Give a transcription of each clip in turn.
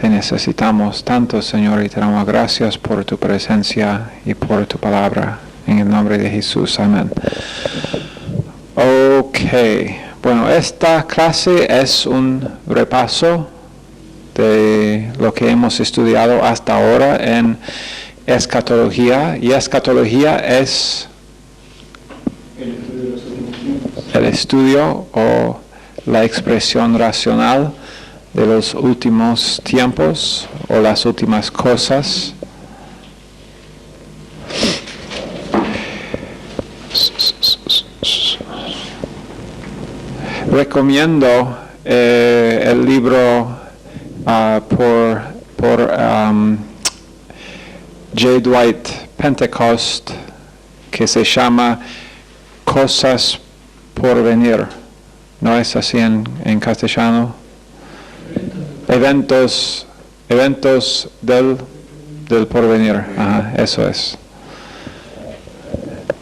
Te necesitamos tanto, Señor, y te damos gracias por tu presencia y por tu palabra. En el nombre de Jesús, amén. Ok, bueno, esta clase es un repaso de lo que hemos estudiado hasta ahora en escatología, y escatología es el estudio o la expresión racional de los últimos tiempos o las últimas cosas. Recomiendo el libro por J. Dwight Pentecost, que se llama Cosas por venir. ¿No es así en castellano? Eventos del porvenir. Ajá, eso es.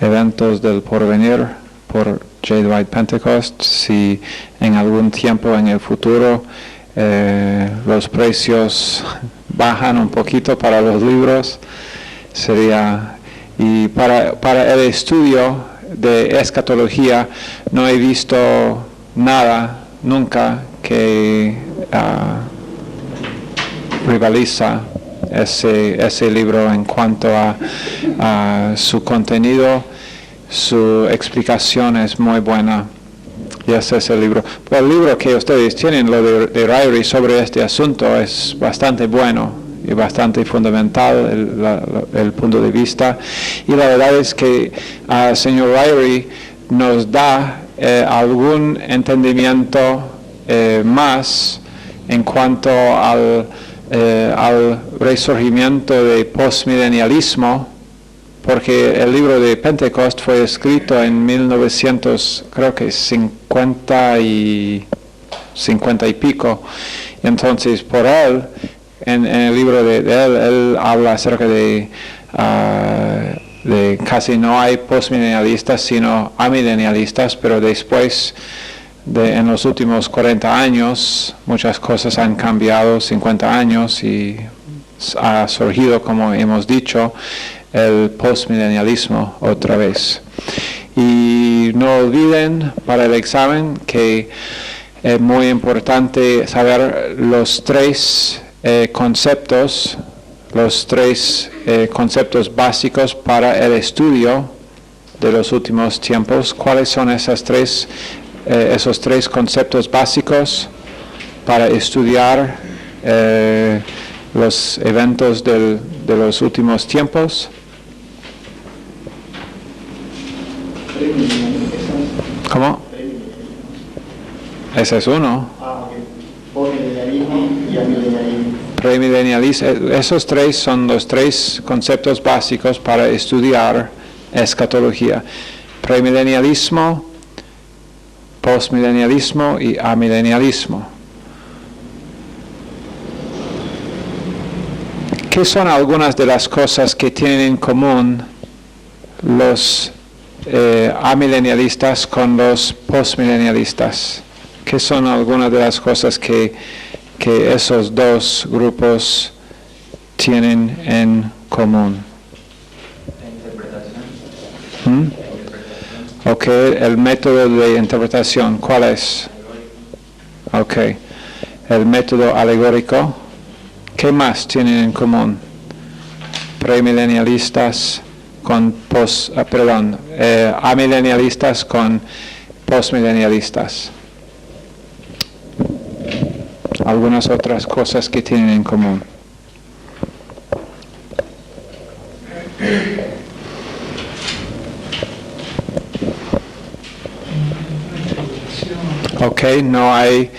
Eventos del porvenir por J. Dwight Pentecost. Si en algún tiempo en el futuro los precios bajan un poquito para los libros, sería... Y para el estudio de escatología no he visto nada nunca que rivaliza ese libro en cuanto a su contenido. Su explicación es muy buena, y ese es el libro. Pero el libro que ustedes tienen, lo de Ryrie sobre este asunto, es bastante bueno y bastante fundamental el punto de vista, y la verdad es que señor Ryrie nos da algún entendimiento más en cuanto al resurgimiento de postmilenialismo, porque el libro de Pentecost fue escrito en 1950 y pico. Entonces, por él, en el libro de él habla acerca de casi no hay postmilenialistas, sino amilenialistas, pero después, en los últimos 40 años, muchas cosas han cambiado, 50 años, y ha surgido, como hemos dicho, el postmilenialismo otra vez. Y no olviden para el examen que es muy importante saber los tres conceptos básicos para el estudio de los últimos tiempos. ¿Cuáles son esos tres conceptos básicos para estudiar los eventos de los últimos tiempos? ¿Cómo? Ese es uno. Premilenialismo. Esos tres son los tres conceptos básicos para estudiar escatología: premilenialismo, postmilenialismo y amilenialismo. ¿Qué son algunas de las cosas que tienen en común los amilenialistas con los postmilenialistas? ¿Qué son algunas de las cosas que esos dos grupos tienen en común? Ok, el método de interpretación, ¿cuál es? Ok, el método alegórico. ¿Qué más tienen en común? Premilenialistas con amilenialistas con postmilenialistas. Algunas otras cosas que tienen en común. Ok, no hay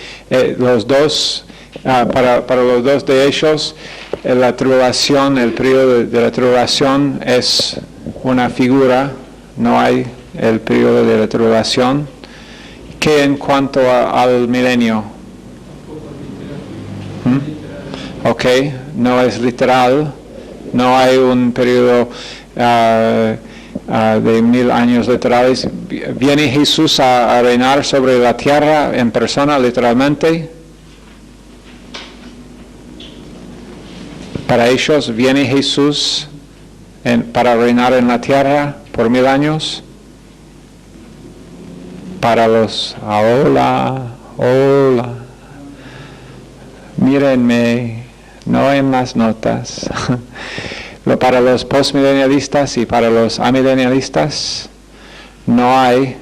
los dos. Para los dos de ellos, la tribulación, el periodo de la tribulación es una figura, no hay el periodo de la tribulación. ¿Qué en cuanto al milenio? Ok, no es literal, no hay un periodo de 1000 años literales. ¿Viene Jesús a reinar sobre la tierra en persona, literalmente? Para ellos viene Jesús para reinar en la tierra por 1000 años. Para los, hola, mírenme, no en las notas. Para los postmilenialistas y para los amilenialistas no hay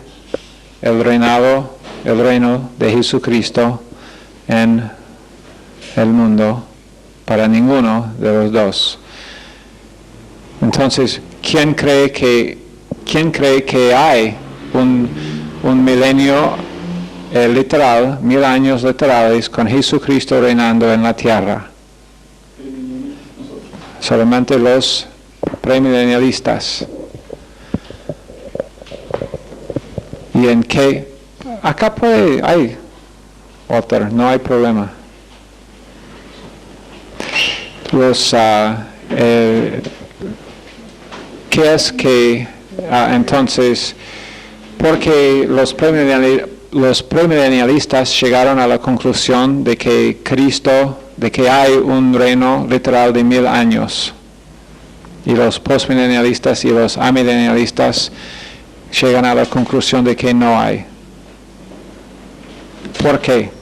el reino de Jesucristo en el mundo para ninguno de los dos. Entonces, ¿quién cree que hay un milenio literal, 1000 años literales con Jesucristo reinando en la tierra? Solamente los premilenialistas. ¿Y en qué? Acá hay otro, no hay problema. ¿Qué es que entonces? Porque los premilenialistas llegaron a la conclusión de que hay un reino literal de 1000 años. Y los postmilenialistas y los amilenialistas llegan a la conclusión de que no hay. ¿Por qué?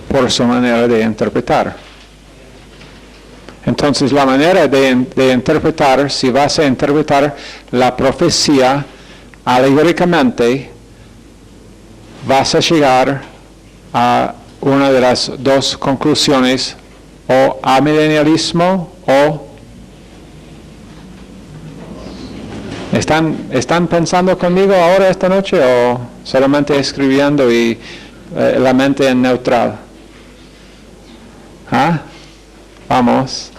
Por su manera de interpretar. Entonces, la manera de interpretar, si vas a interpretar la profecía alegóricamente, vas a llegar a una de las dos conclusiones, o amilenialismo o... ¿Están pensando conmigo ahora esta noche o solamente escribiendo y la mente en neutral? ¿Ah? Vamos.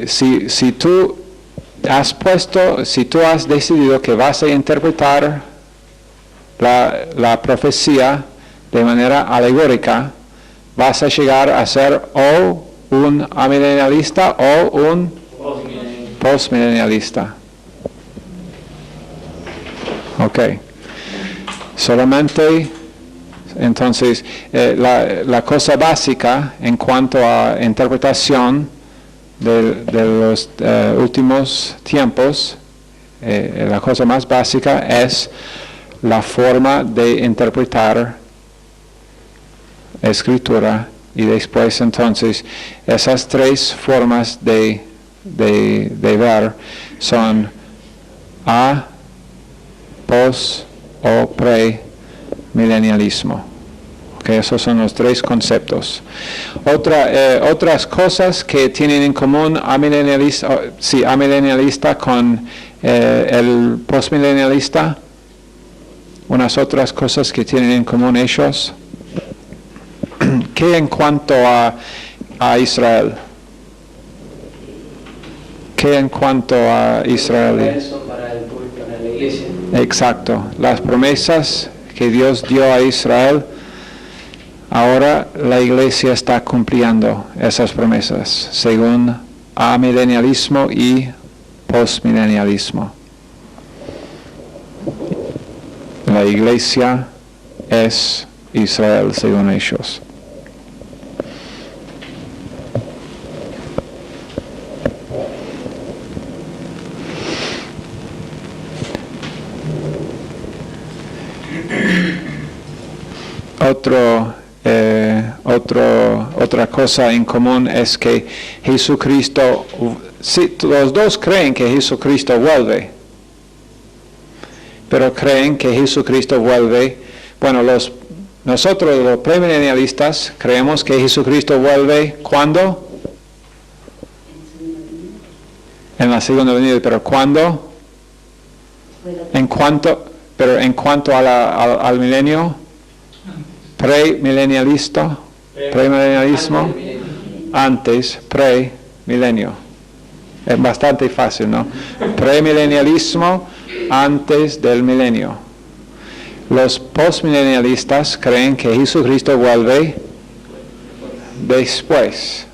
Si tú has decidido que vas a interpretar la profecía de manera alegórica, vas a llegar a ser o un amilenialista o un postmilenialista. Ok. Solamente, entonces, la cosa básica en cuanto a interpretación de los últimos tiempos, la cosa más básica es la forma de interpretar escritura, y después entonces esas tres formas de ver son post o pre-milenialismo. Okay, esos son los tres conceptos. Otras cosas que tienen en común amilenialista con el postmilenialista, unas otras cosas que tienen en común ellos. ¿Qué en cuanto a Israel? ¿Qué en cuanto a Israel? Para el público, para la iglesia. Exacto. Las promesas que Dios dio a Israel, ahora la iglesia está cumpliendo esas promesas, según amilenialismo y postmilenialismo. La iglesia es Israel, según ellos. Otra cosa en común es que Jesucristo, los dos creen que Jesucristo vuelve, pero creen que Jesucristo vuelve. Bueno, nosotros los premilenialistas creemos que Jesucristo vuelve ¿cuándo? En la segunda venida, pero ¿cuándo? En cuanto al milenio, premilenialismo, antes, premilenio. Es bastante fácil, ¿no? Premilenialismo antes del milenio. Los postmilenialistas creen que Jesucristo vuelve después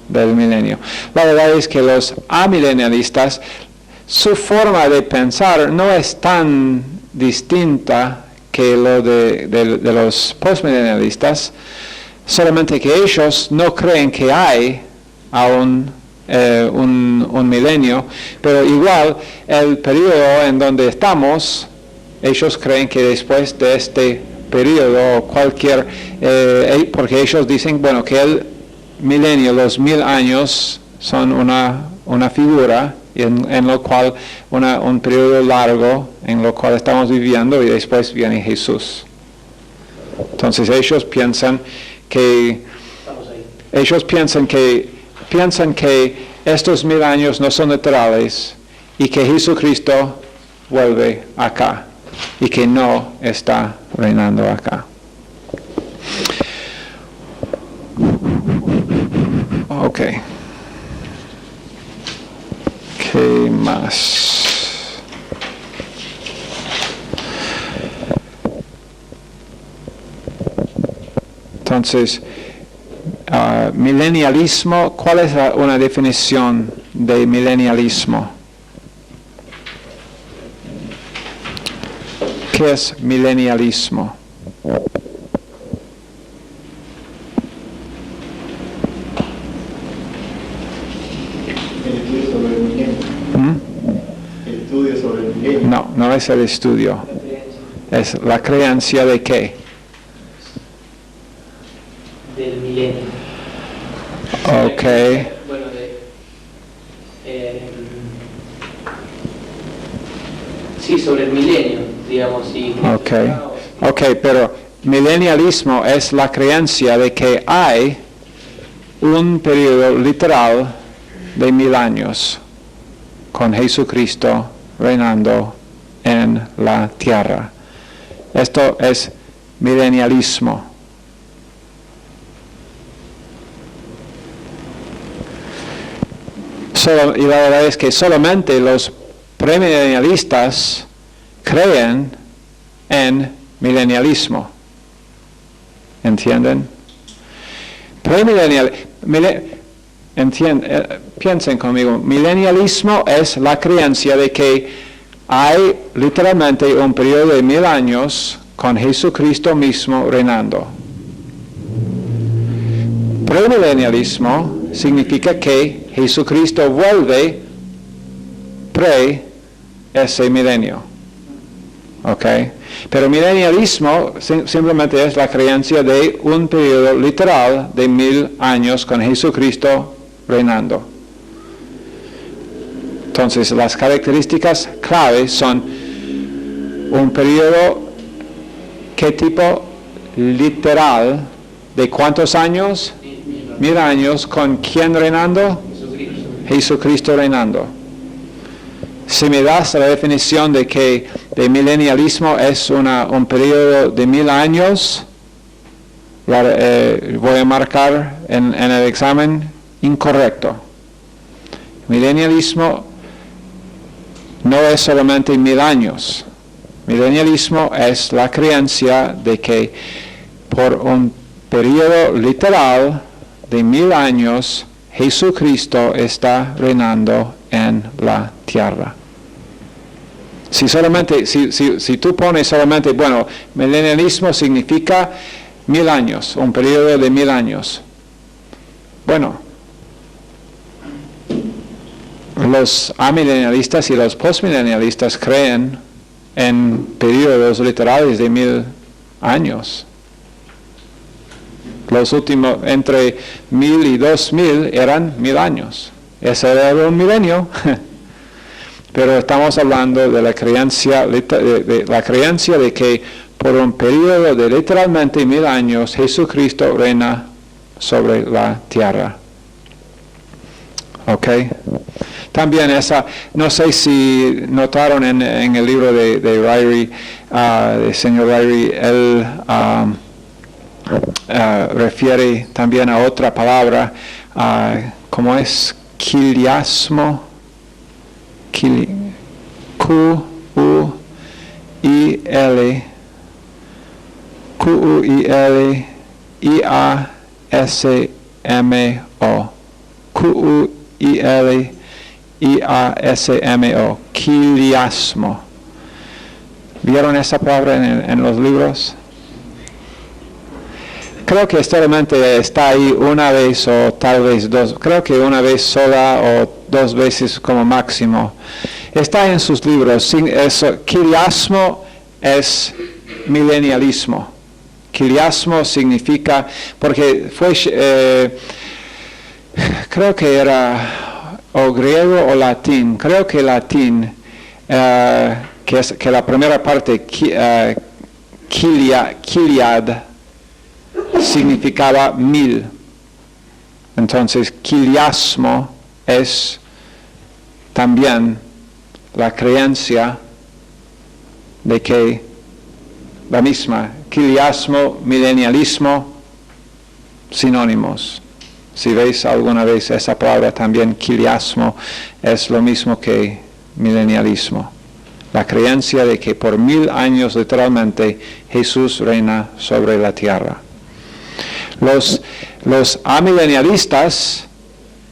del milenio. La verdad es que los amilenialistas, su forma de pensar no es tan distinta que lo de los postmilenialistas, solamente que ellos no creen que hay aún un milenio, pero igual el periodo en donde estamos, ellos creen que después de este periodo cualquier, porque ellos dicen, bueno, que el milenio, los 1000 años son una figura en lo cual un periodo largo en lo cual estamos viviendo y después viene Jesús. Entonces ellos piensan que estos 1000 años no son literales y que Jesucristo vuelve acá y que no está reinando acá. Ok. ¿Qué más? Entonces, milenialismo, ¿cuál es una definición de milenialismo? ¿Qué es milenialismo? No es el estudio. Es la creencia de qué? Del milenio. Ok. Bueno, sí, sobre el milenio, digamos. Sí. Ok, pero milenialismo es la creencia de que hay un periodo literal de 1000 años con Jesucristo reinando en la tierra. Esto es milenialismo. Y la verdad es que solamente los premilenialistas creen en milenialismo. ¿Entienden? Piensen conmigo, milenialismo es la creencia de que hay literalmente un periodo de 1000 años con Jesucristo mismo reinando. Premilenialismo significa que Jesucristo vuelve pre ese milenio. ¿Ok? Pero milenialismo simplemente es la creencia de un periodo literal de 1000 años con Jesucristo reinando. Entonces, las características claves son un periodo, ¿qué tipo? Literal, ¿de cuántos años? 1000 años, ¿con quién reinando? Jesucristo reinando. Si me das la definición de que de milenialismo es un periodo de 1000 años, voy a marcar en el examen incorrecto. Milenialismo no es solamente 1000 años. Milenialismo es la creencia de que por un periodo literal de 1000 años, Jesucristo está reinando en la tierra. Si tú pones solamente, bueno, milenialismo significa 1000 años, un periodo de 1000 años. Bueno, los amilenialistas y los postmilenialistas creen en periodos literales de 1000 años. Los últimos, entre 1000 y 2000 eran 1000 años. Ese era un milenio. Pero estamos hablando de la creencia de que por un periodo de literalmente 1000 años Jesucristo reina sobre la tierra. ¿Ok? También no sé si notaron en el libro de Ryrie, del señor Ryrie, él refiere también a otra palabra, como es quiliasmo, Q-U-I-L-I-A-S-M-O, Q-U-I-L-I-A-S-M-O, quiliasmo. ¿Vieron esa palabra en los libros? Creo que solamente está ahí una vez o tal vez dos. Creo que una vez sola o dos veces como máximo. Está en sus libros. Quiliasmo es milenialismo. Quiliasmo significa, porque fue, creo que era o griego o latín. Creo que latín, que la primera parte, quiliad, significaba 1000. Entonces, quiliasmo es también la creencia de que la misma, quiliasmo, milenialismo, sinónimos. Si veis alguna vez esa palabra también, quiliasmo, es lo mismo que milenialismo. La creencia de que por 1000 años literalmente Jesús reina sobre la tierra. Los amilenialistas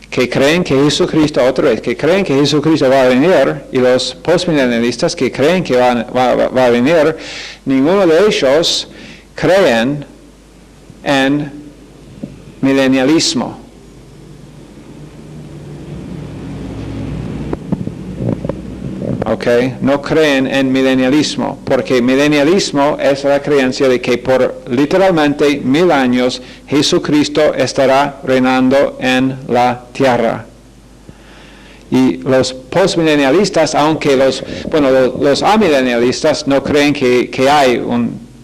que creen que Jesucristo, otra vez, que creen que Jesucristo va a venir, y los postmilenialistas que creen que va a venir, ninguno de ellos creen en milenialismo. Okay. No creen en milenialismo, porque milenialismo es la creencia de que por literalmente 1000 años Jesucristo estará reinando en la tierra. Y los postmilenialistas, aunque los amilenialistas no creen que hay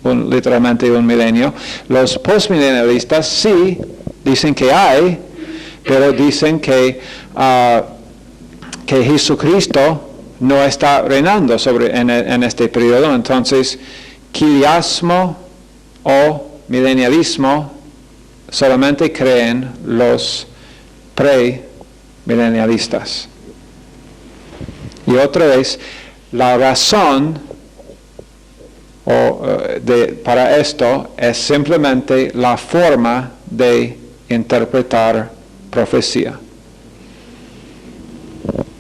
literalmente un milenio, los postmilenialistas sí dicen que hay, pero dicen que Jesucristo no está reinando en este periodo. Entonces, quiliasmo o milenialismo solamente creen los premilenialistas. Y otra vez, la razón para esto es simplemente la forma de interpretar profecía.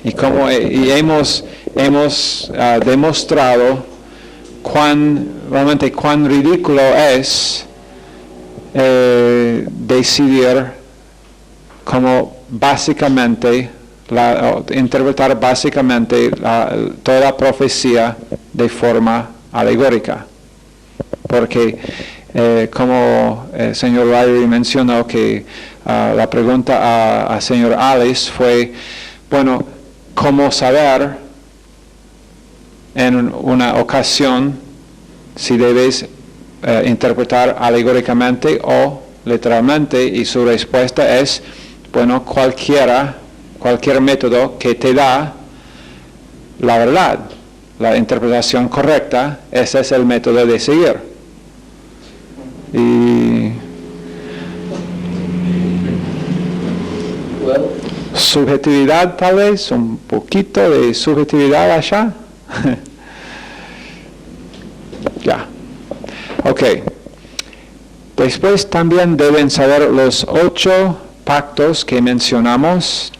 Y hemos demostrado realmente cuán ridículo es decidir como básicamente, interpretar básicamente toda profecía de forma alegórica. Porque como el señor Ryrie mencionó que la pregunta al señor Alice fue, bueno, ¿cómo saber en una ocasión si debes interpretar alegóricamente o literalmente? Y su respuesta es, bueno, cualquier método que te da la verdad, la interpretación correcta, ese es el método de seguir. Y subjetividad tal vez, un poquito de subjetividad allá. Ya. Ok. Después también deben saber los 8 pactos que mencionamos.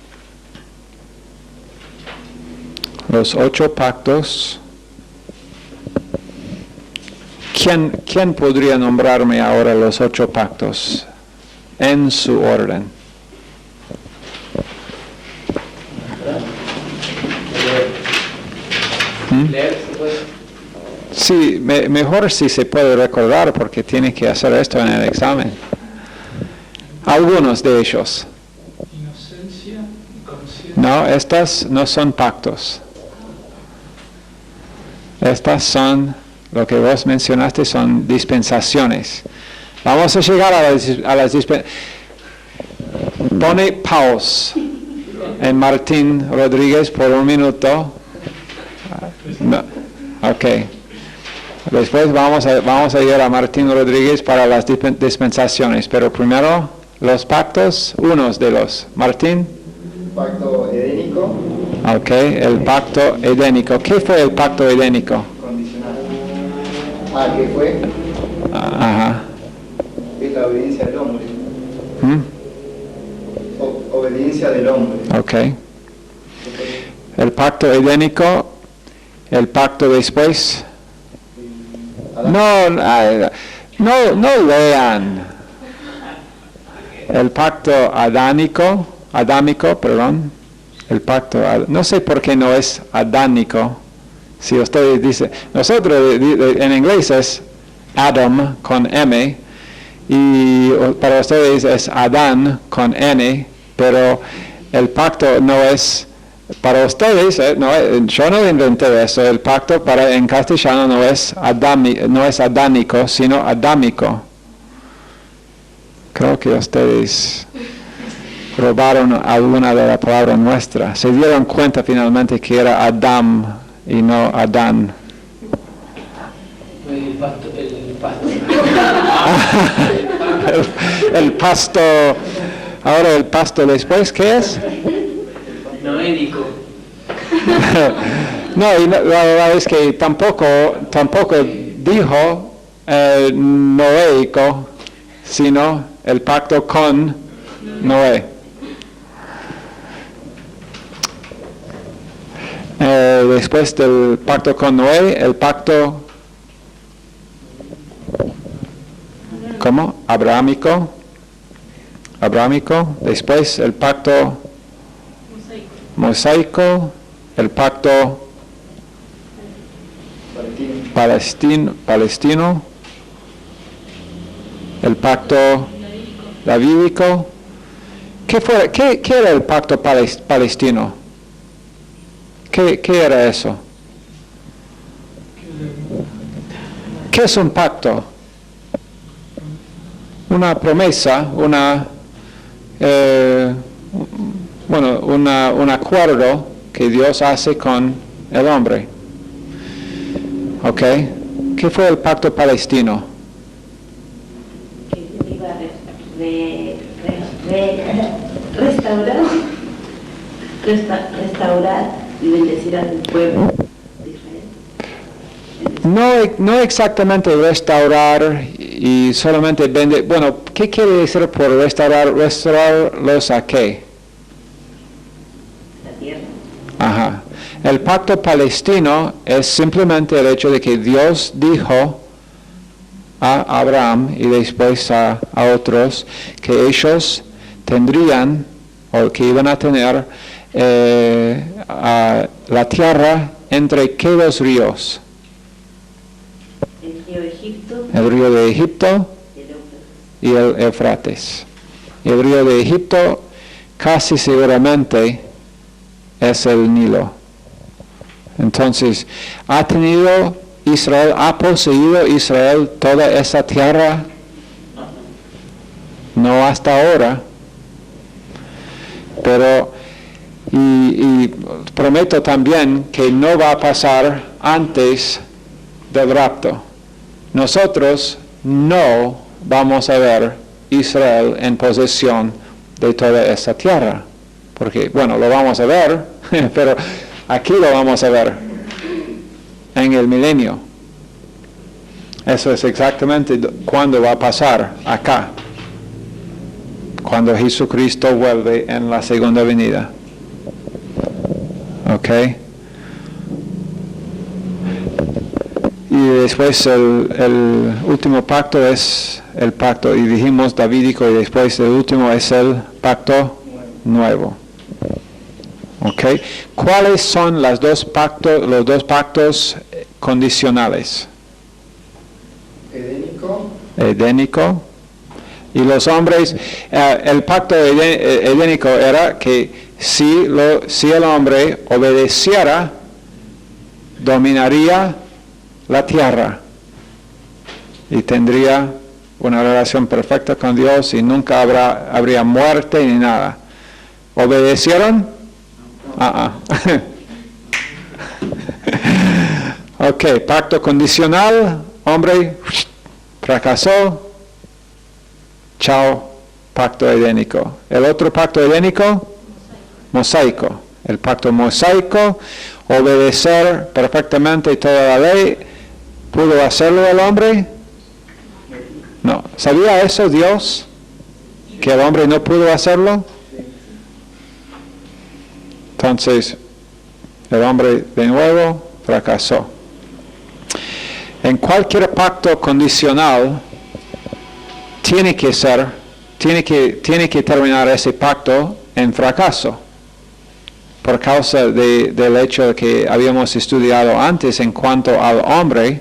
Los 8 pactos. ¿Quién podría nombrarme ahora los 8 pactos en su orden? Sí, mejor si se puede recordar, porque tiene que hacer esto en el examen. Algunos de ellos. Inocencia y conciencia. No, estas no son pactos. Estas son, lo que vos mencionaste, son dispensaciones. Vamos a llegar a las dispensaciones. Pone pause en Martín Rodríguez por un minuto. No. Ok. Después vamos a ir a Martín Rodríguez para las dispensaciones, pero primero los pactos, unos de los. Martín. Pacto edénico. Ok, el pacto edénico. ¿Qué fue el pacto edénico? Condicional. ¿Qué fue? Ajá. Es la obediencia del hombre. Obediencia del hombre. Ok. El pacto edénico, el pacto después. No lean. El pacto adámico, el pacto, no sé por qué no es adánico. Si usted dice, nosotros en inglés es Adam con M, y para ustedes es Adán con N, pero el pacto no es, para ustedes, yo no inventé eso, el pacto en castellano no es adánico, sino adámico. Creo que ustedes robaron alguna de la palabra nuestra. Se dieron cuenta finalmente que era Adam y no Adán. El pasto. El pasto. Ahora el pasto después, ¿qué es? Noénico. No, y la verdad es que tampoco dijo noéico, sino el pacto con Noé. Después del pacto con Noé, el pacto, ¿cómo? Abrahámico. Después el pacto mosaico, el pacto palestino, el pacto davídico. ¿Qué era el pacto palestino? ¿Qué era eso? ¿Qué es un pacto? Una promesa, un acuerdo que Dios hace con el hombre. ¿Ok? ¿Qué fue el pacto palestino? Que iba a restaurar y bendecir al pueblo de Israel. No exactamente restaurar y solamente bendecir. Bueno, ¿qué quiere decir por restaurar? ¿Restaurarlos a qué? La tierra. Ajá. El pacto palestino es simplemente el hecho de que Dios dijo a Abraham y después a otros que ellos tendrían o que iban a tener la tierra entre qué dos ríos. El río Egipto. El río de Egipto y el Éufrates. El río de Egipto casi seguramente es el Nilo. Entonces, ha poseído Israel toda esa tierra? No hasta ahora. Pero, y prometo también que no va a pasar antes del rapto. Nosotros no vamos a ver Israel en posesión de toda esa tierra. Porque, bueno, lo vamos a ver, pero aquí lo vamos a ver en el milenio. Eso es exactamente cuando va a pasar acá. Cuando Jesucristo vuelve en la segunda venida. ¿Ok? Y después el último pacto es el pacto, y dijimos davídico, y después el último es el pacto nuevo. ¿Ok? ¿Cuáles son los dos pactos condicionales? Edénico. Y los hombres, el pacto edénico era que si el hombre obedeciera, dominaría la tierra y tendría una relación perfecta con Dios y nunca habría muerte ni nada. ¿Obedecieron? Ok, pacto condicional, hombre fracasó. Chao, pacto edénico. El otro pacto edénico, mosaico. El pacto mosaico, obedecer perfectamente toda la ley. ¿Pudo hacerlo el hombre? No. ¿Sabía eso Dios? ¿Que el hombre no pudo hacerlo? Entonces, el hombre de nuevo fracasó. En cualquier pacto condicional tiene que terminar ese pacto en fracaso, por causa del hecho que habíamos estudiado antes en cuanto al hombre.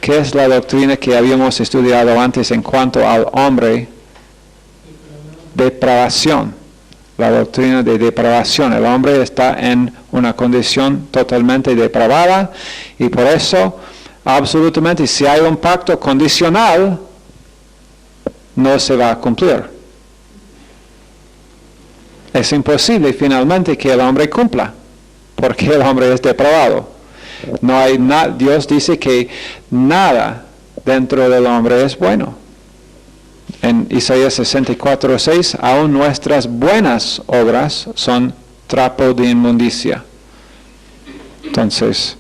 ¿Qué es la doctrina que habíamos estudiado antes en cuanto al hombre? Depravación. La doctrina de depravación. El hombre está en una condición totalmente depravada y por eso, absolutamente, si hay un pacto condicional, no se va a cumplir. Es imposible finalmente que el hombre cumpla, porque el hombre es depravado. No hay Dios dice que nada dentro del hombre es bueno. En Isaías 64:6, aún nuestras buenas obras son trapo de inmundicia. Entonces,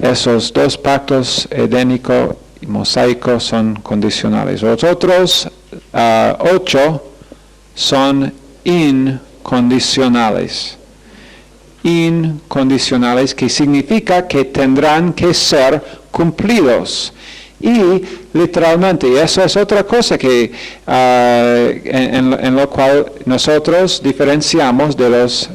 esos dos pactos, edénico y mosaico, son condicionales. Los otros 8 son incondicionales. Incondicionales, que significa que tendrán que ser cumplidos. Y literalmente, y eso es otra cosa que en lo cual nosotros diferenciamos de los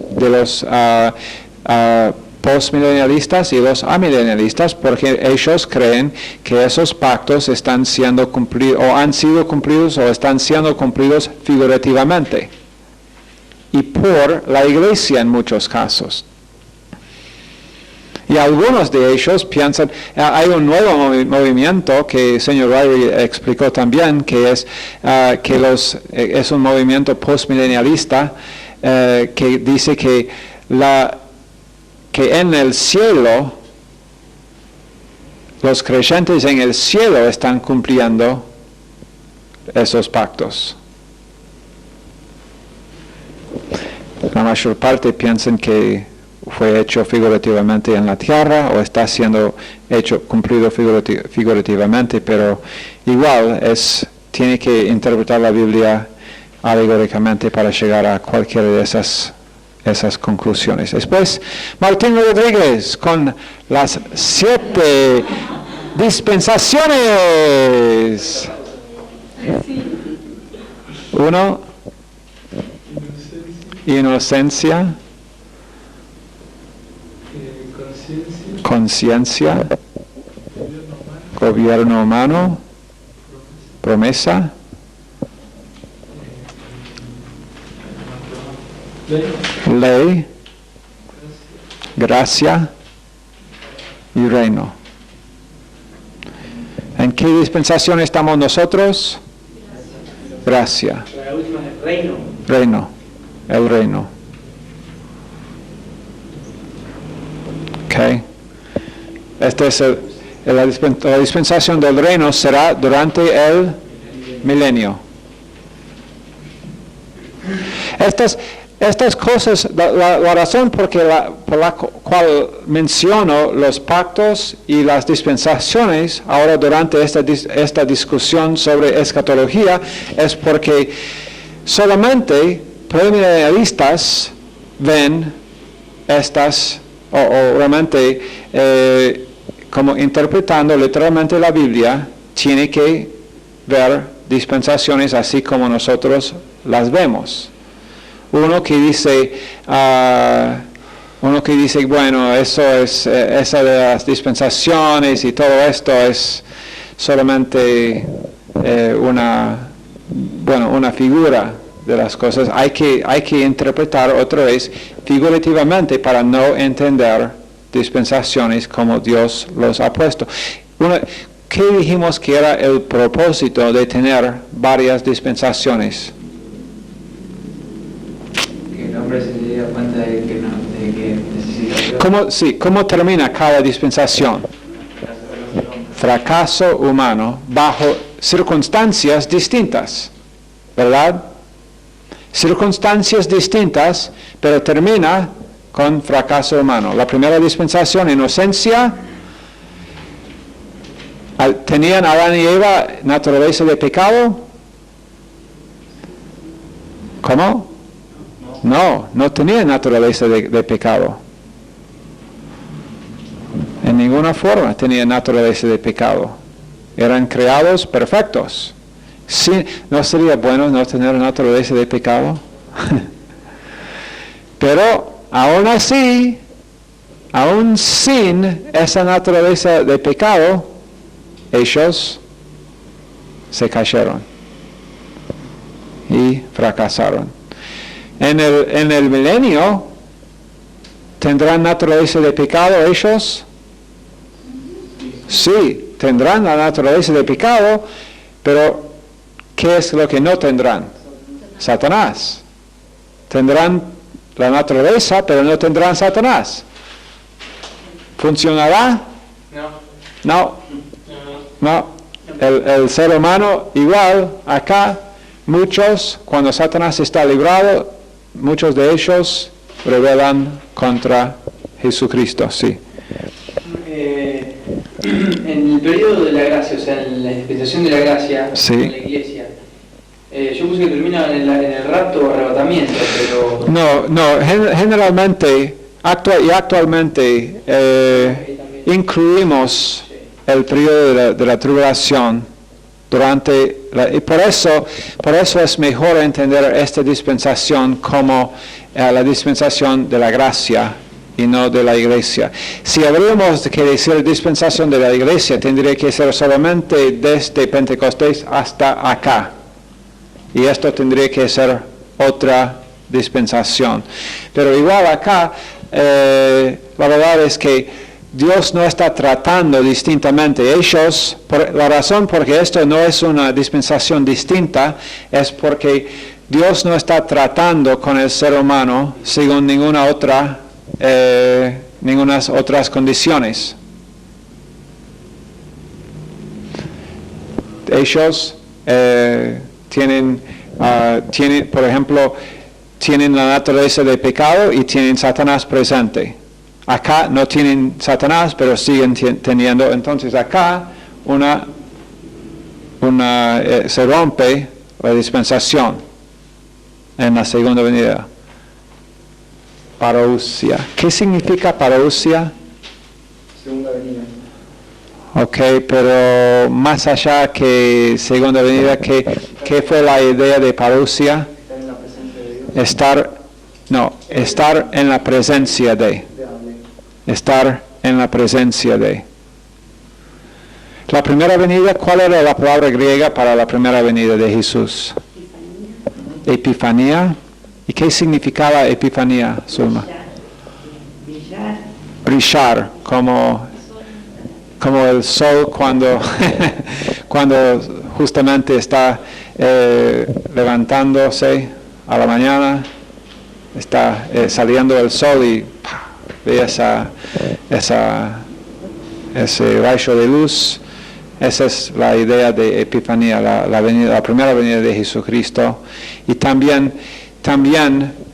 postmilenialistas y los amilenialistas, porque ellos creen que esos pactos están siendo cumplidos, o han sido cumplidos, o están siendo cumplidos figurativamente, y por la iglesia en muchos casos. Y algunos de ellos piensan, hay un nuevo movimiento que el señor Ryrie explicó también, que es un movimiento postmilenialista que dice que en el cielo, los creyentes en el cielo están cumpliendo esos pactos. La mayor parte piensan que fue hecho figurativamente en la tierra o está siendo cumplido figurativamente, pero igual tiene que interpretar la Biblia alegóricamente para llegar a cualquiera de esas conclusiones. Después, Martín Rodríguez con las 7 dispensaciones. 1, inocencia, conciencia, gobierno humano, promesa, ley, gracia y reino. ¿En qué dispensación estamos nosotros? Gracia. La última es el reino. Reino, el reino. Okay. Esta es la dispensación del reino será durante el milenio. Estas cosas, la razón por la cual menciono los pactos y las dispensaciones ahora durante esta discusión sobre escatología es porque solamente premilenialistas ven estas, o realmente como interpretando literalmente la Biblia, tiene que ver dispensaciones así como nosotros las vemos. Uno que dice, bueno, eso es esa de las dispensaciones y todo esto es solamente una figura de las cosas. Hay que interpretar otra vez figurativamente para no entender dispensaciones como Dios los ha puesto. ¿Qué dijimos que era el propósito de tener varias dispensaciones? Que el hombre se diera cuenta de que necesita Dios. ¿Cómo termina cada dispensación? Fracaso humano bajo circunstancias distintas, ¿verdad? Circunstancias distintas, pero termina con fracaso humano. La primera dispensación, inocencia. ¿Tenían Adán y Eva naturaleza de pecado? ¿Cómo? No tenían naturaleza de pecado. En ninguna forma tenían naturaleza de pecado. Eran creados perfectos. Sí, ¿no sería bueno no tener naturaleza de pecado? Pero aún así, aún sin esa naturaleza de pecado, ellos se cayeron y fracasaron. En el milenio, ¿tendrán naturaleza de pecado ellos? Sí, tendrán la naturaleza de pecado, pero ¿qué es lo que no tendrán? Satanás. Tendrán la naturaleza, pero no tendrán Satanás. ¿Funcionará? No. No. El ser humano igual, acá, muchos, cuando Satanás está librado, muchos de ellos rebelan contra Jesucristo, sí. En el periodo de la gracia, o sea, en la dispensación de la gracia, Sí. en la iglesia, yo puse que termina en el rapto o arrebatamiento, pero... No, generalmente, actualmente, incluimos el periodo de la tribulación y por eso es mejor entender esta dispensación como la dispensación de la gracia y no de la iglesia. Si habríamos que decir dispensación de la iglesia, tendría que ser solamente desde Pentecostés hasta acá. Y esto tendría que ser otra dispensación. Pero igual acá, la verdad es que Dios no está tratando distintamente. Ellos, la razón por que esto no es una dispensación distinta, es porque Dios no está tratando con el ser humano según ninguna otras condiciones. Ellos tienen, por ejemplo, tienen la naturaleza de pecado y tienen Satanás presente. Acá no tienen Satanás, pero siguen teniendo. Entonces acá se rompe la dispensación en la segunda venida. Parousia. ¿Qué significa parousia? Segunda venida. Ok, pero más allá que segunda venida, ¿qué fue la idea de parousia? Estar en la presencia de Dios. Estar en la presencia de. Estar en la presencia de. La primera venida, ¿cuál era la palabra griega para la primera venida de Jesús? Epifanía. ¿Y qué significaba epifanía, Zulma? Brillar, como el sol cuando justamente está levantándose a la mañana, está saliendo el sol y ve ese rayo de luz. Esa es la idea de epifanía, la primera venida de Jesucristo. Y también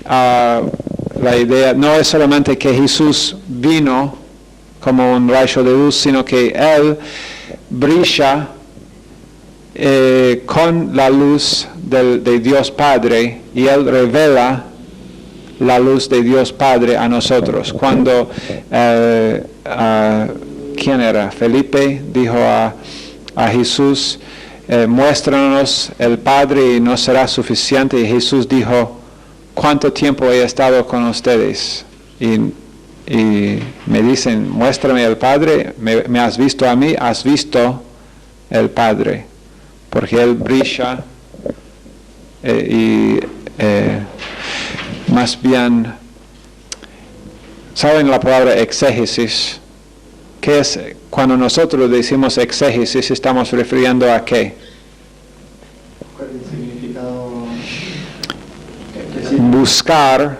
la idea no es solamente que Jesús vino como un rayo de luz, sino que Él brilla con la luz de Dios Padre, y Él revela la luz de Dios Padre a nosotros. Cuando, ¿quién era? Felipe dijo a Jesús, muéstranos el Padre y no será suficiente. Y Jesús dijo, ¿cuánto tiempo he estado con ustedes? Y me dicen, muéstrame el Padre, me has visto a mí, has visto el Padre. Porque Él brilla más bien, ¿saben la palabra exégesis? ¿Qué es? Cuando nosotros decimos exégesis, ¿estamos refiriendo a qué? El significado. Buscar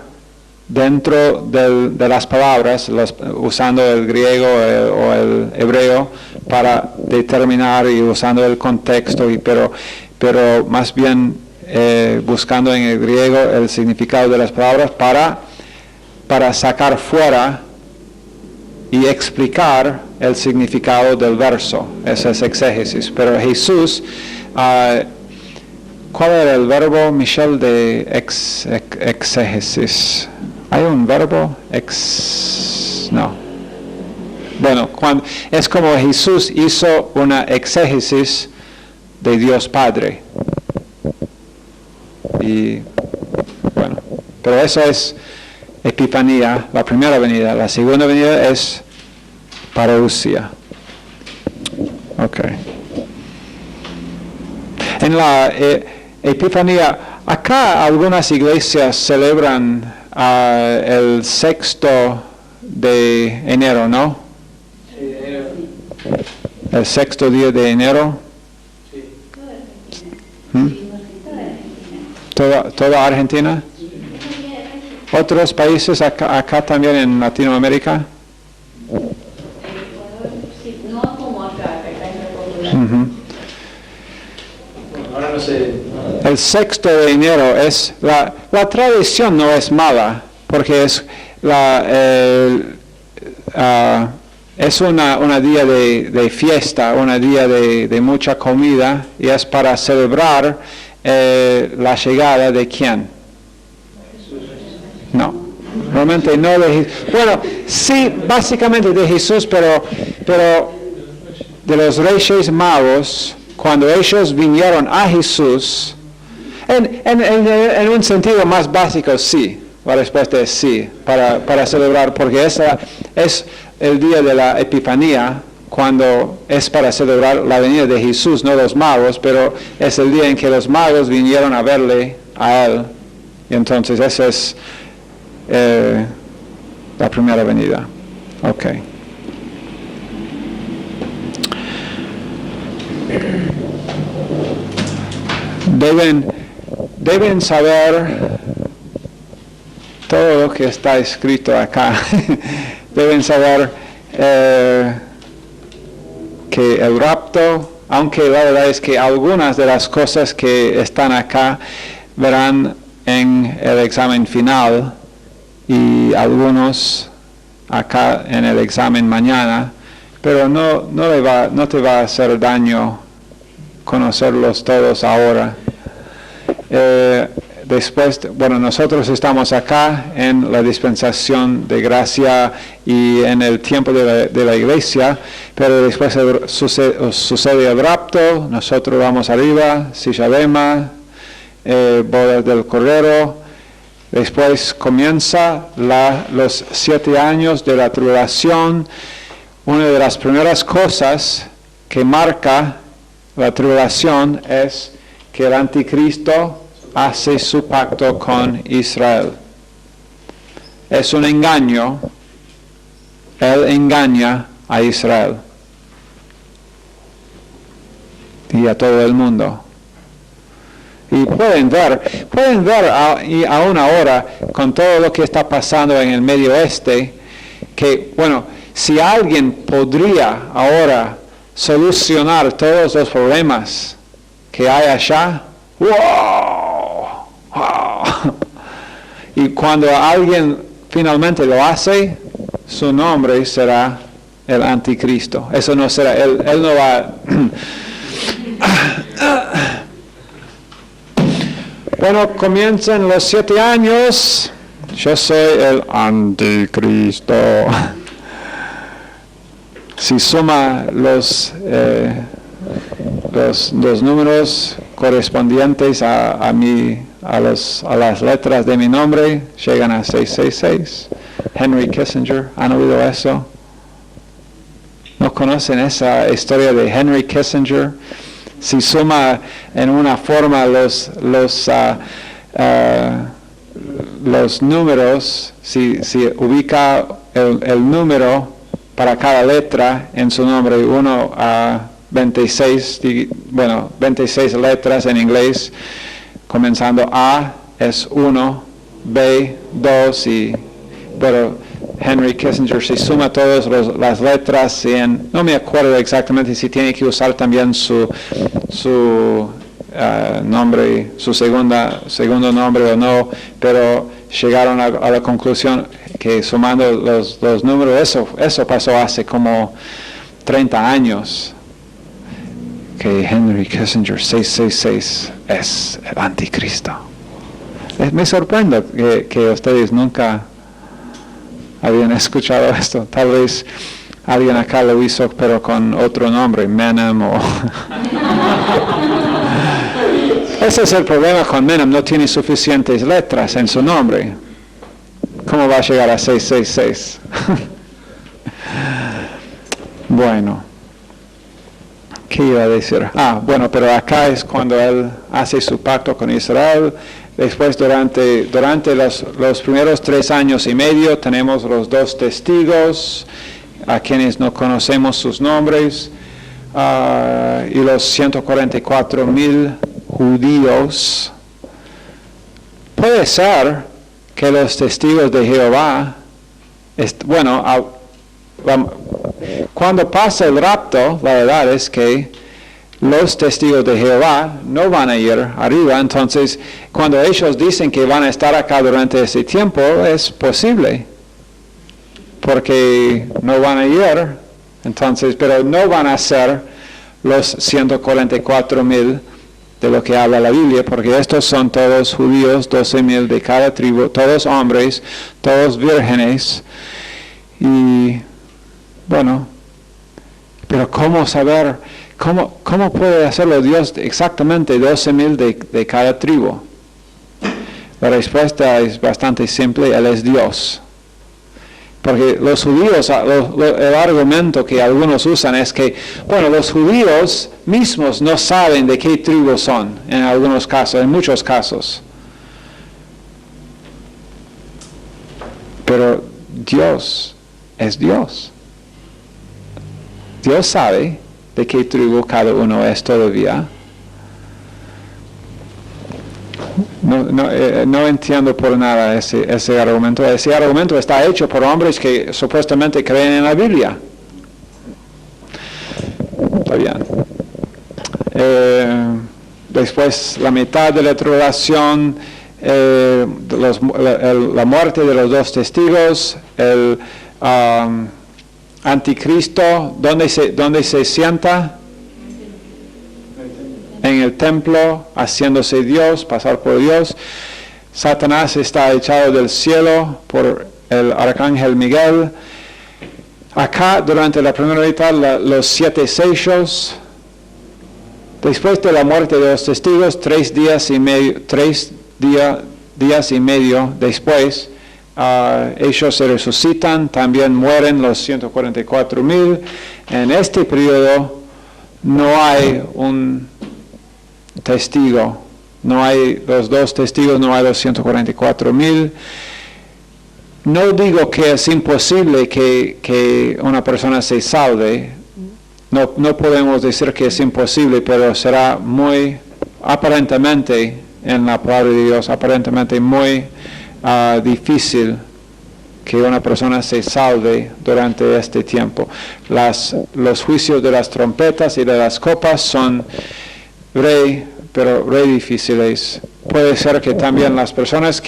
dentro de las palabras, usando el griego o el hebreo para determinar y usando el contexto, pero más bien buscando en el griego el significado de las palabras para sacar fuera y explicar el significado del verso. Esa es exégesis. Pero Jesús, ¿cuál era el verbo, Michelle, de exégesis? ¿Hay un verbo? No. Bueno, es como Jesús hizo una exégesis de Dios Padre. Y bueno, pero eso es Epifanía, la primera venida. La segunda venida es parousia. Ok. En la Epifanía, acá algunas iglesias celebran el 6 de enero, ¿no? Sí, de enero. El 6 día de enero. Sí. ¿Mm? ¿Toda Argentina? ¿Otros países acá también en Latinoamérica? Sí, no como acá es popular. Ujú. Bueno, ahora no sé. El 6 de enero es, la tradición no es mala, porque es es una día de fiesta, un día de mucha comida, y es para celebrar la llegada de ¿quién? No, realmente no de Jesús. Bueno, sí, básicamente de Jesús, pero de los Reyes Magos, cuando ellos vinieron a Jesús, en un sentido más básico, sí. La respuesta es sí, para celebrar, porque esa es el día de la Epifanía, cuando es para celebrar la venida de Jesús, no los magos, pero es el día en que los magos vinieron a verle a Él. Y entonces esa es la primera venida. Ok. Deben saber todo lo que está escrito acá. Deben saber que el rapto, aunque la verdad es que algunas de las cosas que están acá verán en el examen final y algunos acá en el examen mañana, pero no te va a hacer daño conocerlos todos ahora. Después, bueno, nosotros estamos acá en la dispensación de gracia y en el tiempo de la iglesia, pero después sucede el rapto, nosotros vamos arriba, Sishabema, bodas del Cordero. Después comienza los 7 años de la tribulación. Una de las primeras cosas que marca la tribulación es que el anticristo hace su pacto con Israel. Es un engaño. Él engaña a Israel y a todo el mundo. Y pueden ver y aún ahora, con todo lo que está pasando en el Medio Oeste, que, bueno, si alguien podría ahora solucionar todos los problemas que hay allá, ¡wow! ¡Wow! Y cuando alguien finalmente lo hace, su nombre será el anticristo. Eso no será, él no va... Bueno, comienzan los 7 años. Yo soy el anticristo. Si suma los números correspondientes a las letras de mi nombre, llegan a 666. Henry Kissinger, ¿han oído eso? ¿No conocen esa historia de Henry Kissinger? Si suma en una forma los números, si ubica el número para cada letra en su nombre, 1 a 26, 26 letras en inglés, comenzando A es 1, B 2 y, bueno, Henry Kissinger, si suma todas las letras, no me acuerdo exactamente si tiene que usar también su nombre, su segundo nombre o no, pero llegaron a la conclusión que sumando los números, eso pasó hace como 30 años, que Henry Kissinger 666 es el anticristo. Me sorprende que ustedes nunca habían escuchado esto. Tal vez Alguien acá lo hizo, pero con otro nombre, Menem o... Ese es el problema con Menem, no tiene suficientes letras en su nombre. ¿Cómo va a llegar a 666? Bueno, ¿qué iba a decir? Bueno, pero acá es cuando él hace su pacto con Israel. Después, durante los primeros 3 años y medio, tenemos los 2 testigos, a quienes no conocemos sus nombres, y los 144,000 judíos. Puede ser que los testigos de Jehová, cuando pasa el rapto, la verdad es que los testigos de Jehová no van a ir arriba. Entonces, cuando ellos dicen que van a estar acá durante ese tiempo, es posible, porque no van a ir, entonces, pero no van a ser los 144,000 de lo que habla la Biblia, porque estos son todos judíos, 12,000 de cada tribu, todos hombres, todos vírgenes. Y bueno, pero ¿cómo saber, cómo puede hacerlo Dios exactamente 12,000 de cada tribu? La respuesta es bastante simple, Él es Dios. Porque los judíos, el argumento que algunos usan es que, bueno, los judíos mismos no saben de qué tribu son, en algunos casos, en muchos casos. Pero Dios es Dios. Dios sabe de qué tribu cada uno es todavía. No entiendo por nada ese argumento. Ese argumento está hecho por hombres que supuestamente creen en la Biblia. Está bien. Después, la mitad de la tribulación, la muerte de los 2 testigos, el anticristo, ¿dónde se sienta? En el templo, haciéndose Dios, pasar por Dios. Satanás está echado del cielo por el arcángel Miguel. Acá, durante la primera mitad, los 7 sellos. Después de la muerte de los testigos, 3 días y medio después, ellos se resucitan, también mueren los 144,000. En este periodo no hay un testigo, no hay los 2 testigos, no hay los 144,000. No digo que es imposible que una persona se salve, no podemos decir que es imposible, pero será muy, aparentemente, en la palabra de Dios, aparentemente muy difícil que una persona se salve durante este tiempo. Los juicios de las trompetas y de las copas son re difíciles. Puede ser que también las personas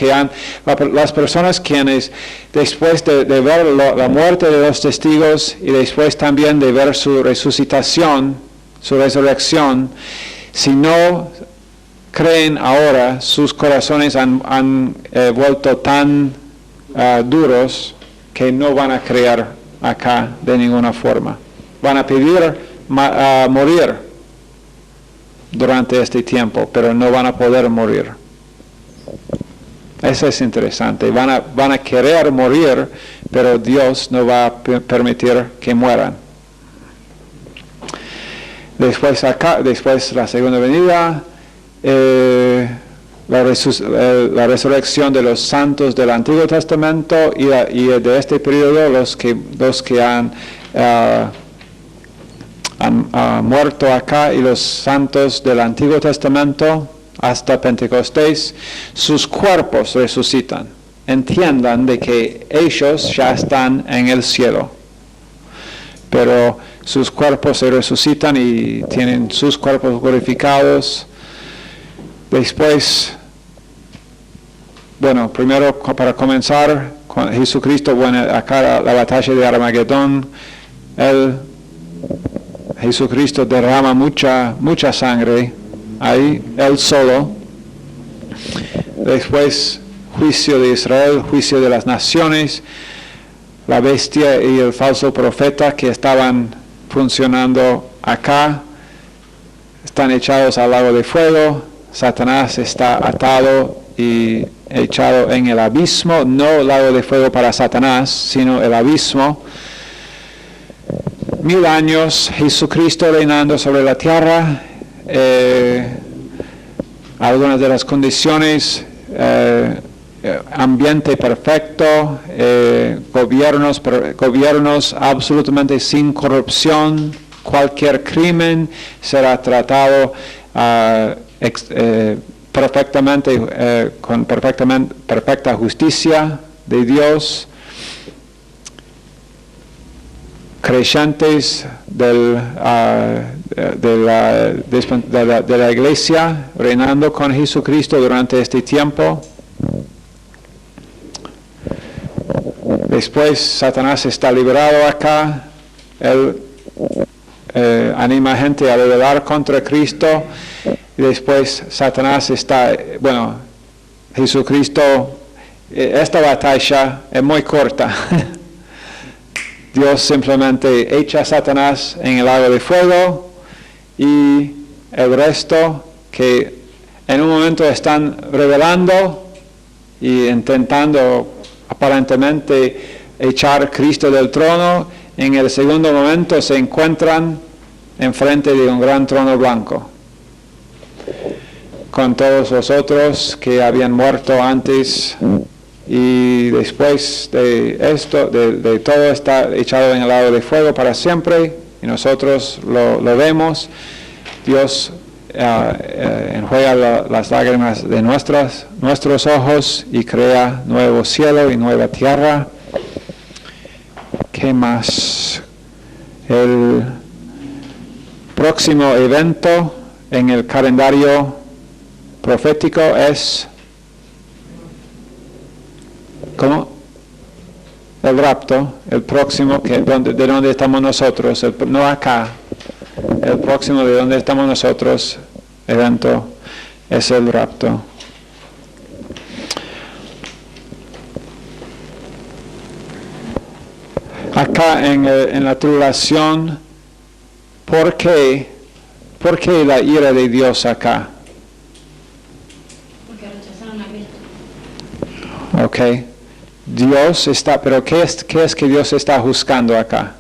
quienes después de ver la muerte de los testigos y después también de ver su resucitación, su resurrección, si no creen ahora, sus corazones han vuelto tan duros que no van a creer acá de ninguna forma. Van a pedir morir durante este tiempo, pero no van a poder morir. Eso es interesante. Van a querer morir, pero Dios no va a permitir que mueran. Después la segunda venida, la resurrección de los santos del Antiguo Testamento y de este periodo los que han muerto acá y los santos del Antiguo Testamento hasta Pentecostés, sus cuerpos resucitan. Entiendan de que ellos ya están en el cielo, pero sus cuerpos se resucitan y tienen sus cuerpos glorificados. Después, bueno, primero para comenzar, con Jesucristo, bueno, acá la batalla de Armagedón, Jesucristo derrama mucha sangre ahí, Él solo. Después, juicio de Israel, juicio de las naciones. la bestia y el falso profeta que estaban funcionando acá están echados al lago de fuego. Satanás está atado y echado en el abismo, no el lago de fuego para Satanás, sino el abismo. 1000 años, Jesucristo reinando sobre la tierra, algunas de las condiciones, ambiente perfecto, gobiernos absolutamente sin corrupción, cualquier crimen será tratado perfectamente, con perfecta justicia de Dios. Creyentes de la iglesia reinando con Jesucristo durante este tiempo. Después Satanás está liberado acá. Él anima a gente a rebelar contra Cristo. Y después Satanás está, Jesucristo, esta batalla es muy corta. Dios simplemente echa a Satanás en el lago de fuego y el resto que en un momento están rebelando y intentando aparentemente echar a Cristo del trono, en el segundo momento se encuentran enfrente de un gran trono blanco con todos los otros que habían muerto antes. Y después de esto, de todo está echado en el lago de fuego para siempre, y nosotros lo vemos. Dios enjuaga las lágrimas de nuestros ojos y crea nuevo cielo y nueva tierra. ¿Qué más? El próximo evento en el calendario profético es... ¿Cómo? El rapto, el próximo, de donde estamos nosotros, no acá, el próximo de donde estamos nosotros, evento, es el rapto. Acá en la tribulación, ¿por qué la ira de Dios acá? Porque rechazaron a Cristo. Ok. Dios está, pero ¿qué es que Dios está juzgando acá?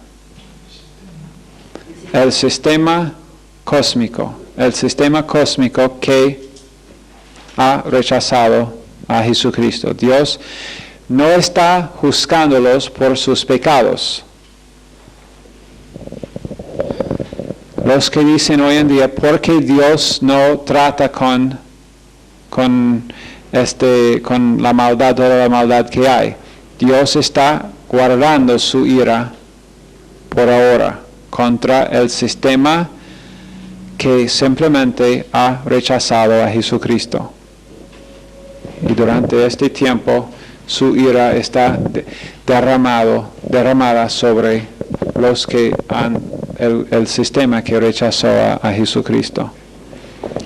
El sistema cósmico que ha rechazado a Jesucristo. Dios no está juzgándolos por sus pecados. Los que dicen hoy en día, ¿por qué Dios no trata con la maldad, toda la maldad que hay? Dios está guardando su ira por ahora contra el sistema que simplemente ha rechazado a Jesucristo. Y durante este tiempo su ira está derramada sobre los que han el sistema que rechazó a Jesucristo.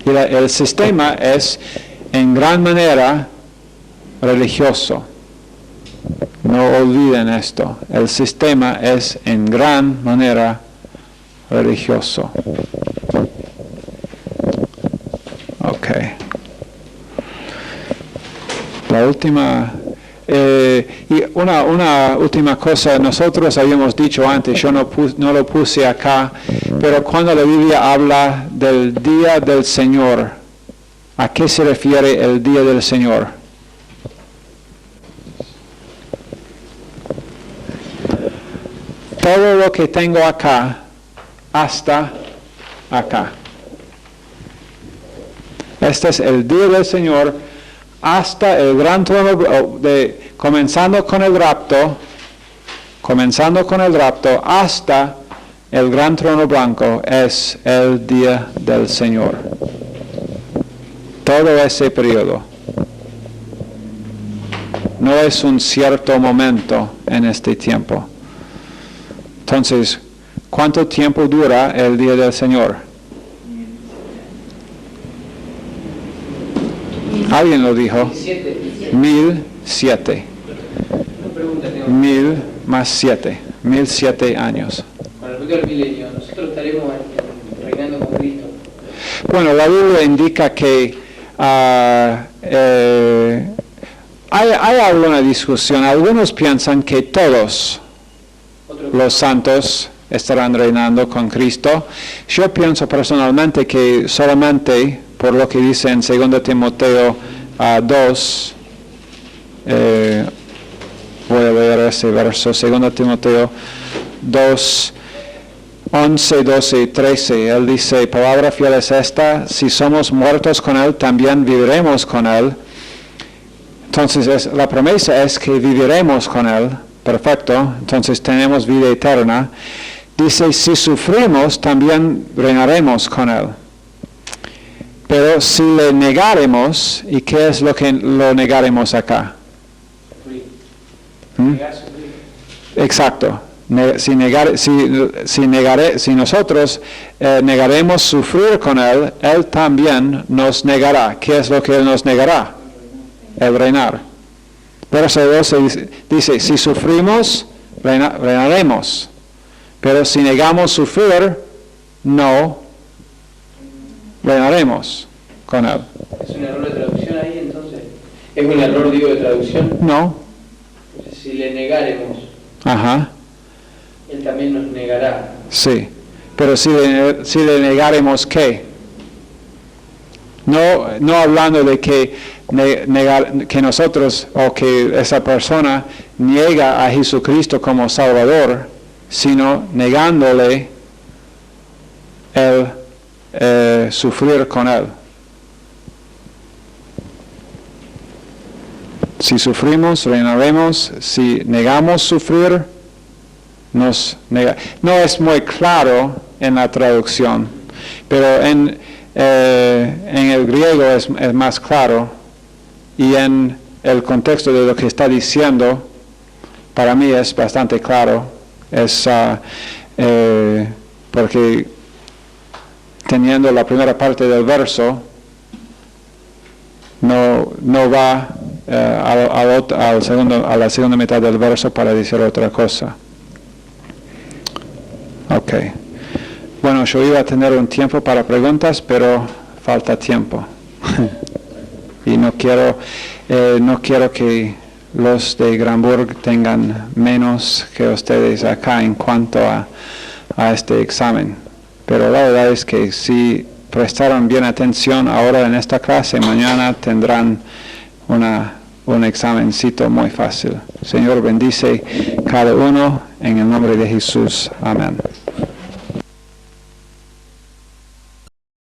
Y el sistema es en gran manera religioso. No olviden esto. El sistema es en gran manera religioso. Ok. La última... y una última cosa, nosotros habíamos dicho antes, yo no lo puse acá, pero cuando la Biblia habla del día del Señor, ¿a qué se refiere el día del Señor? Todo lo que tengo acá, hasta acá. Este es el día del Señor, hasta el gran trono, comenzando con el rapto, hasta el gran trono blanco, es el día del Señor. Todo ese periodo. No es un cierto momento en este tiempo. Entonces, ¿cuánto tiempo dura el día del Señor? Alguien lo dijo. 17. 1007. Una pregunta tengo. más 7, 1007 años. Con respecto al milenio, nosotros estaremos reinando con Cristo. Bueno, la Biblia indica que hay alguna discusión. Algunos piensan que todos los santos estarán reinando con Cristo. Yo pienso personalmente que solamente, por lo que dice en 2 Timoteo 2, voy a leer ese verso, 2 Timoteo 2, 11, 12 y 13, él dice, palabra fiel es esta, si somos muertos con Él, también viviremos con Él. Entonces la promesa es que viviremos con Él, perfecto, entonces tenemos vida eterna. Dice, si sufrimos, también reinaremos con Él. Pero si le negaremos, ¿y qué es lo que lo negaremos acá? Exacto. Si nosotros negaremos sufrir con Él, Él también nos negará. ¿Qué es lo que Él nos negará? El reinar. Verso 12 dice, si sufrimos, reinaremos. Pero si negamos sufrir, no reinaremos con Él. ¿Es un error de traducción ahí entonces? ¿Es un error, digo, de traducción? No. Si le negaremos, Ajá. Él también nos negará. Sí. Pero si le negaremos, ¿qué? No hablando de que que nosotros o que esa persona niega a Jesucristo como Salvador, sino negándole el sufrir con Él. Si sufrimos, reinaremos. Si negamos sufrir, nos nega. No es muy claro en la traducción, pero en el griego es más claro, y en el contexto de lo que está diciendo, para mí es bastante claro. Es porque teniendo la primera parte del verso, no va a la segunda mitad del verso para decir otra cosa. Ok. Bueno, yo iba a tener un tiempo para preguntas, pero falta tiempo. Y no quiero que los de Granburg tengan menos que ustedes acá en cuanto a este examen. Pero la verdad es que si prestaron bien atención ahora en esta clase, mañana tendrán un examencito muy fácil. Señor, bendice cada uno en el nombre de Jesús. Amén.